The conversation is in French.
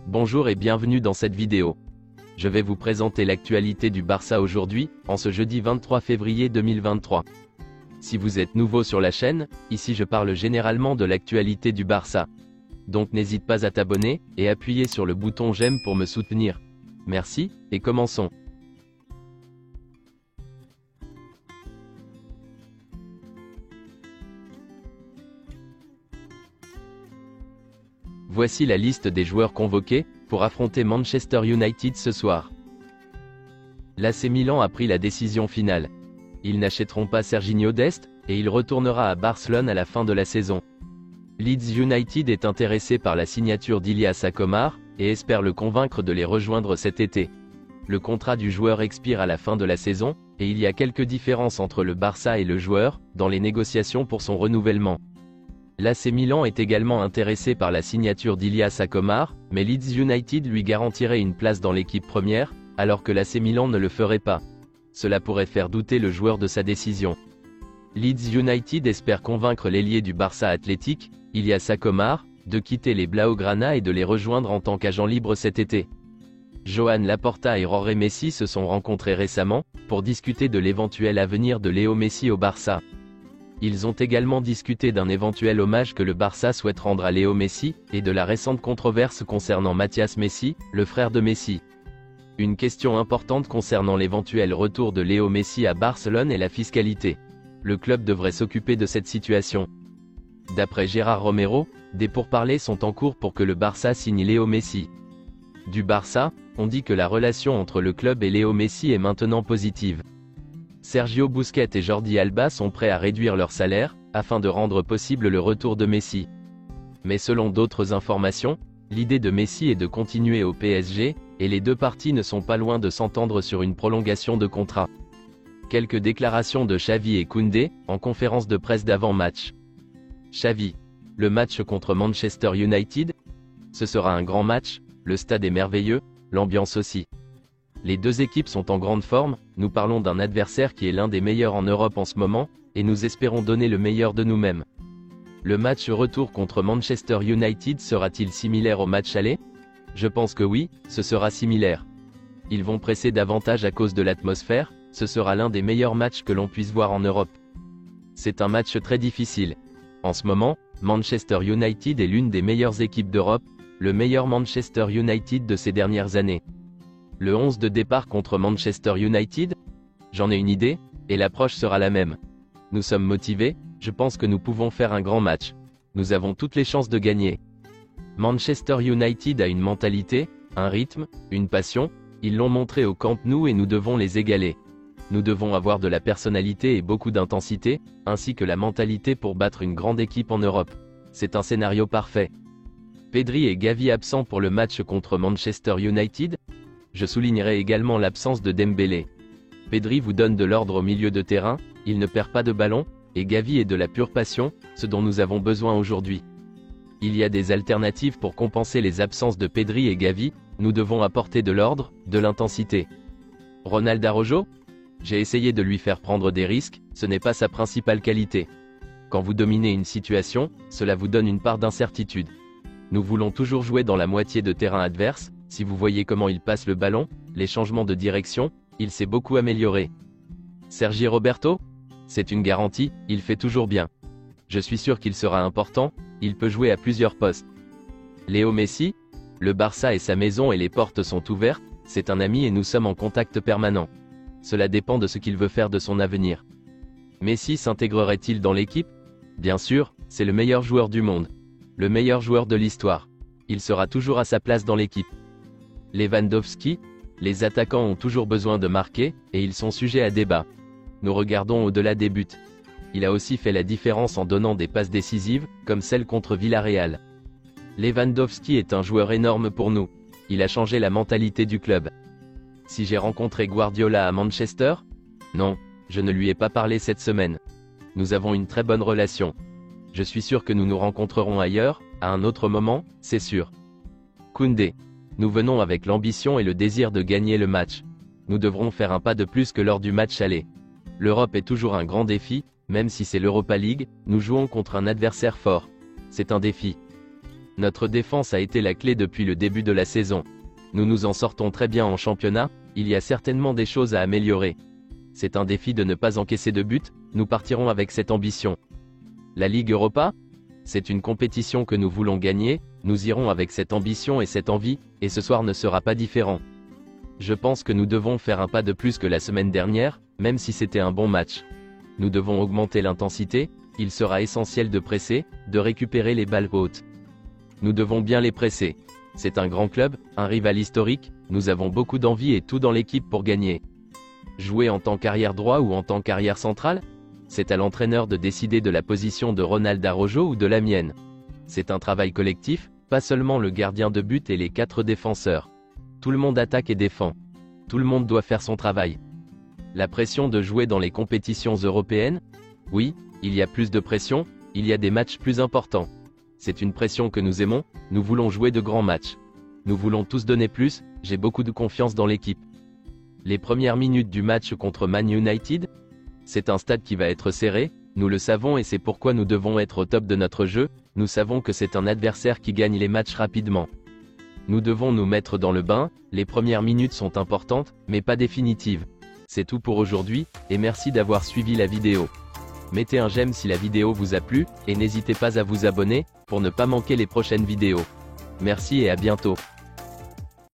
Bonjour et bienvenue dans cette vidéo. Je vais vous présenter l'actualité du Barça aujourd'hui, en ce jeudi 23 février 2023. Si vous êtes nouveau sur la chaîne, ici je parle généralement de l'actualité du Barça. Donc n'hésite pas à t'abonner, et appuyer sur le bouton j'aime pour me soutenir. Merci, et commençons. Voici la liste des joueurs convoqués pour affronter Manchester United ce soir. L'AC Milan a pris la décision finale. Ils n'achèteront pas Serginho Dest, et il retournera à Barcelone à la fin de la saison. Leeds United est intéressé par la signature d'Ilias Akomar, et espère le convaincre de les rejoindre cet été. Le contrat du joueur expire à la fin de la saison, et il y a quelques différences entre le Barça et le joueur, dans les négociations pour son renouvellement. L'AC Milan est également intéressé par la signature d'Ilias Akomar, mais Leeds United lui garantirait une place dans l'équipe première, alors que l'AC Milan ne le ferait pas. Cela pourrait faire douter le joueur de sa décision. Leeds United espère convaincre l'ailier du Barça Athletic, Ilias Akomar, de quitter les Blaugrana et de les rejoindre en tant qu'agent libre cet été. Joan Laporta et Jorge Messi se sont rencontrés récemment, pour discuter de l'éventuel avenir de Léo Messi au Barça. Ils ont également discuté d'un éventuel hommage que le Barça souhaite rendre à Léo Messi, et de la récente controverse concernant Mathias Messi, le frère de Messi. Une question importante concernant l'éventuel retour de Léo Messi à Barcelone est la fiscalité. Le club devrait s'occuper de cette situation. D'après Gérard Romero, des pourparlers sont en cours pour que le Barça signe Léo Messi. Du Barça, on dit que la relation entre le club et Léo Messi est maintenant positive. Sergio Busquets et Jordi Alba sont prêts à réduire leur salaire, afin de rendre possible le retour de Messi. Mais selon d'autres informations, l'idée de Messi est de continuer au PSG, et les deux parties ne sont pas loin de s'entendre sur une prolongation de contrat. Quelques déclarations de Xavi et Koundé, en conférence de presse d'avant-match. Xavi. Le match contre Manchester United? Ce sera un grand match, le stade est merveilleux, l'ambiance aussi. Les deux équipes sont en grande forme, nous parlons d'un adversaire qui est l'un des meilleurs en Europe en ce moment, et nous espérons donner le meilleur de nous-mêmes. Le match retour contre Manchester United sera-t-il similaire au match aller? Je pense que oui, ce sera similaire. Ils vont presser davantage à cause de l'atmosphère, ce sera l'un des meilleurs matchs que l'on puisse voir en Europe. C'est un match très difficile. En ce moment, Manchester United est l'une des meilleures équipes d'Europe, le meilleur Manchester United de ces dernières années. Le 11 de départ contre Manchester United? J'en ai une idée, et l'approche sera la même. Nous sommes motivés, je pense que nous pouvons faire un grand match. Nous avons toutes les chances de gagner. Manchester United a une mentalité, un rythme, une passion, ils l'ont montré au Camp Nou et nous devons les égaler. Nous devons avoir de la personnalité et beaucoup d'intensité, ainsi que la mentalité pour battre une grande équipe en Europe. C'est un scénario parfait. Pedri et Gavi absents pour le match contre Manchester United? Je soulignerai également l'absence de Dembélé. Pedri vous donne de l'ordre au milieu de terrain, il ne perd pas de ballon, et Gavi est de la pure passion, ce dont nous avons besoin aujourd'hui. Il y a des alternatives pour compenser les absences de Pedri et Gavi, nous devons apporter de l'ordre, de l'intensité. Ronald Araujo? J'ai essayé de lui faire prendre des risques, ce n'est pas sa principale qualité. Quand vous dominez une situation, cela vous donne une part d'incertitude. Nous voulons toujours jouer dans la moitié de terrain adverse. Si vous voyez comment il passe le ballon, les changements de direction, il s'est beaucoup amélioré. Sergi Roberto? C'est une garantie, il fait toujours bien. Je suis sûr qu'il sera important, il peut jouer à plusieurs postes. Léo Messi? Le Barça est sa maison et les portes sont ouvertes, c'est un ami et nous sommes en contact permanent. Cela dépend de ce qu'il veut faire de son avenir. Messi s'intégrerait-il dans l'équipe? Bien sûr, c'est le meilleur joueur du monde. Le meilleur joueur de l'histoire. Il sera toujours à sa place dans l'équipe. Lewandowski? Les attaquants ont toujours besoin de marquer, et ils sont sujets à débat. Nous regardons au-delà des buts. Il a aussi fait la différence en donnant des passes décisives, comme celle contre Villarreal. Lewandowski est un joueur énorme pour nous. Il a changé la mentalité du club. Si j'ai rencontré Guardiola à Manchester? Non, je ne lui ai pas parlé cette semaine. Nous avons une très bonne relation. Je suis sûr que nous nous rencontrerons ailleurs, à un autre moment, c'est sûr. Koundé. Nous venons avec l'ambition et le désir de gagner le match. Nous devrons faire un pas de plus que lors du match aller. L'Europe est toujours un grand défi, même si c'est l'Europa League, nous jouons contre un adversaire fort. C'est un défi. Notre défense a été la clé depuis le début de la saison. Nous nous en sortons très bien en championnat, il y a certainement des choses à améliorer. C'est un défi de ne pas encaisser de but, nous partirons avec cette ambition. La Ligue Europa? C'est une compétition que nous voulons gagner, nous irons avec cette ambition et cette envie, et ce soir ne sera pas différent. Je pense que nous devons faire un pas de plus que la semaine dernière, même si c'était un bon match. Nous devons augmenter l'intensité, il sera essentiel de presser, de récupérer les balles hautes. Nous devons bien les presser. C'est un grand club, un rival historique, nous avons beaucoup d'envie et tout dans l'équipe pour gagner. Jouer en tant qu'arrière droit ou en tant qu'arrière central? C'est à l'entraîneur de décider de la position de Ronald Araujo ou de la mienne. C'est un travail collectif, pas seulement le gardien de but et les 4 défenseurs. Tout le monde attaque et défend. Tout le monde doit faire son travail. La pression de jouer dans les compétitions européennes? Oui, il y a plus de pression, il y a des matchs plus importants. C'est une pression que nous aimons, nous voulons jouer de grands matchs. Nous voulons tous donner plus, j'ai beaucoup de confiance dans l'équipe. Les premières minutes du match contre Man United? C'est un stade qui va être serré, nous le savons et c'est pourquoi nous devons être au top de notre jeu, nous savons que c'est un adversaire qui gagne les matchs rapidement. Nous devons nous mettre dans le bain, les premières minutes sont importantes, mais pas définitives. C'est tout pour aujourd'hui, et merci d'avoir suivi la vidéo. Mettez un j'aime si la vidéo vous a plu, et n'hésitez pas à vous abonner, pour ne pas manquer les prochaines vidéos. Merci et à bientôt.